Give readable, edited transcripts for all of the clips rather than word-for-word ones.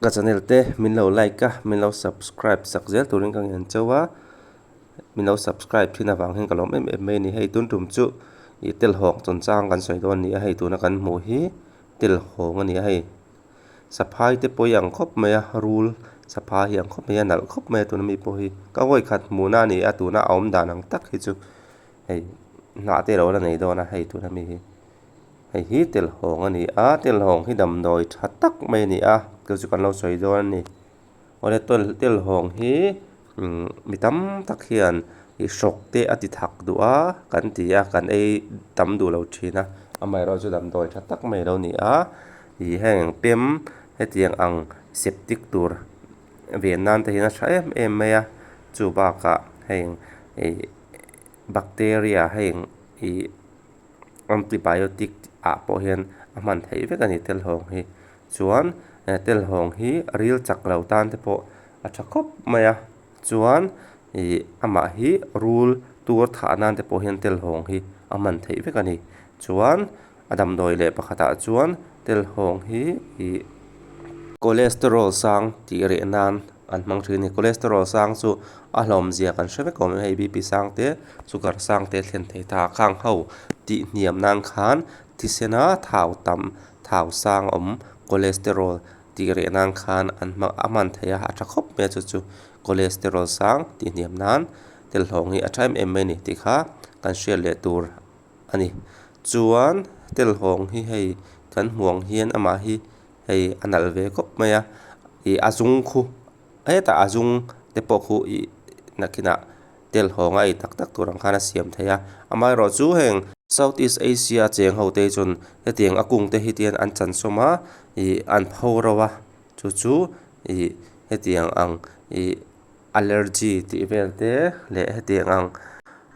ka channel te min lo like ka min lo subscribe sakzel turin kang yan chawa min lo subscribe thina wang hen kalom em ni hei tun tum chu I tel hawng chon chang kan soi don ni hei tuna kan mu hi tel hawng ani hei saphai te poyang khop me a rule saphai yang khop me nal khop me tuna mi po hi ka woi khat mu na ni a tuna aum danang tak hi chu hei na te ro la nei dona hei tuna mi hi hi tel hawng ani a tel hawng hi dam doi tha tak me ni a ke chu kan lo soi don ni ole tel hawng hi mi tam tak hian I sok te ati thak du a kan ti a kan ei tam du lo thina amai ro chu dam doi tha tak mai lo ni a hi heng pem hetiang ang septic tur ven nan te hina thra em mai a chu ba ka heng bacteria heng antibiotic a po hian aman thei vek ani tel hawng hi chuan tel hawng hi ril chak lo tan te po a tha khop mai a chuan ama hi rule tur tha nan te po hian tel hawng hi aman thei vek ani chuan adam doi le pakhata chuan tel hawng hi cholesterol sang ti re nan an mang thrin ni cholesterol sang chu a hlom zia kan hre kom hei bp sang te sugar sang te thlen thei tha khang ho ti niam nan khan ti sena thau tam thau sang cholesterol ti re nan khan an aman thei a tha khop me chu cholesterol sang ti niam nan tel hawng hi athaim em mai ni ti kha kan share le tur ani chuan tel hawng hi hei kan huang hian ama hi hei anal ve kop mai a azung khu ta azung te po khu nakina tel hawng ai tak tak turang khana siam theya amai ro chu heng Southeast Asia cheng ho te chun hetiang akung te hitian an chan soma an pho rawa chu hetiang ang allergy ti vel te le hetiang ang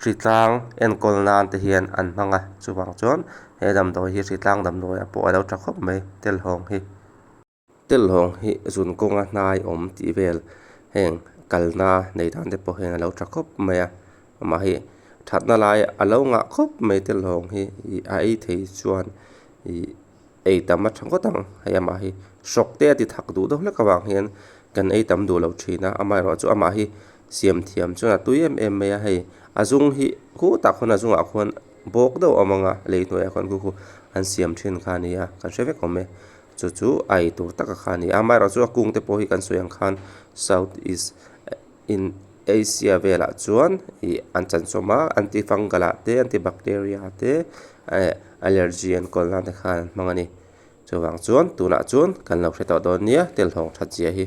ritlang en kol nan te hian an hmanga chuwang chon he dam doi hi ritlang dam doi a po alo tha khop mai tel hawng hi zun konga hnai ti vel heng kalna nei dan te po hen alo tha khop mai a ama hi thatna lai alo nga khop mai tel hawng hi ai thei chuan ei tam a thang ko tang hay ama hi sok te ati thak du do hle kawang hian kan ei tam du lo thina amai ro chu ama hi siam thiam chuna tuim em mai a hei azung hi khu ta khona zunga khon bok do amanga leitoi khon khu an siam thin khania kan sheve komme chu ai tur taka khani amai ro chu akung te po hi kan soyang khan South East in Asia vela chuan an chan soma antifungal te antibacteria te allergy and kolna te khan mangani chuwang chuan tuna chuan kan lo hreto don nia tel hawng that chia hi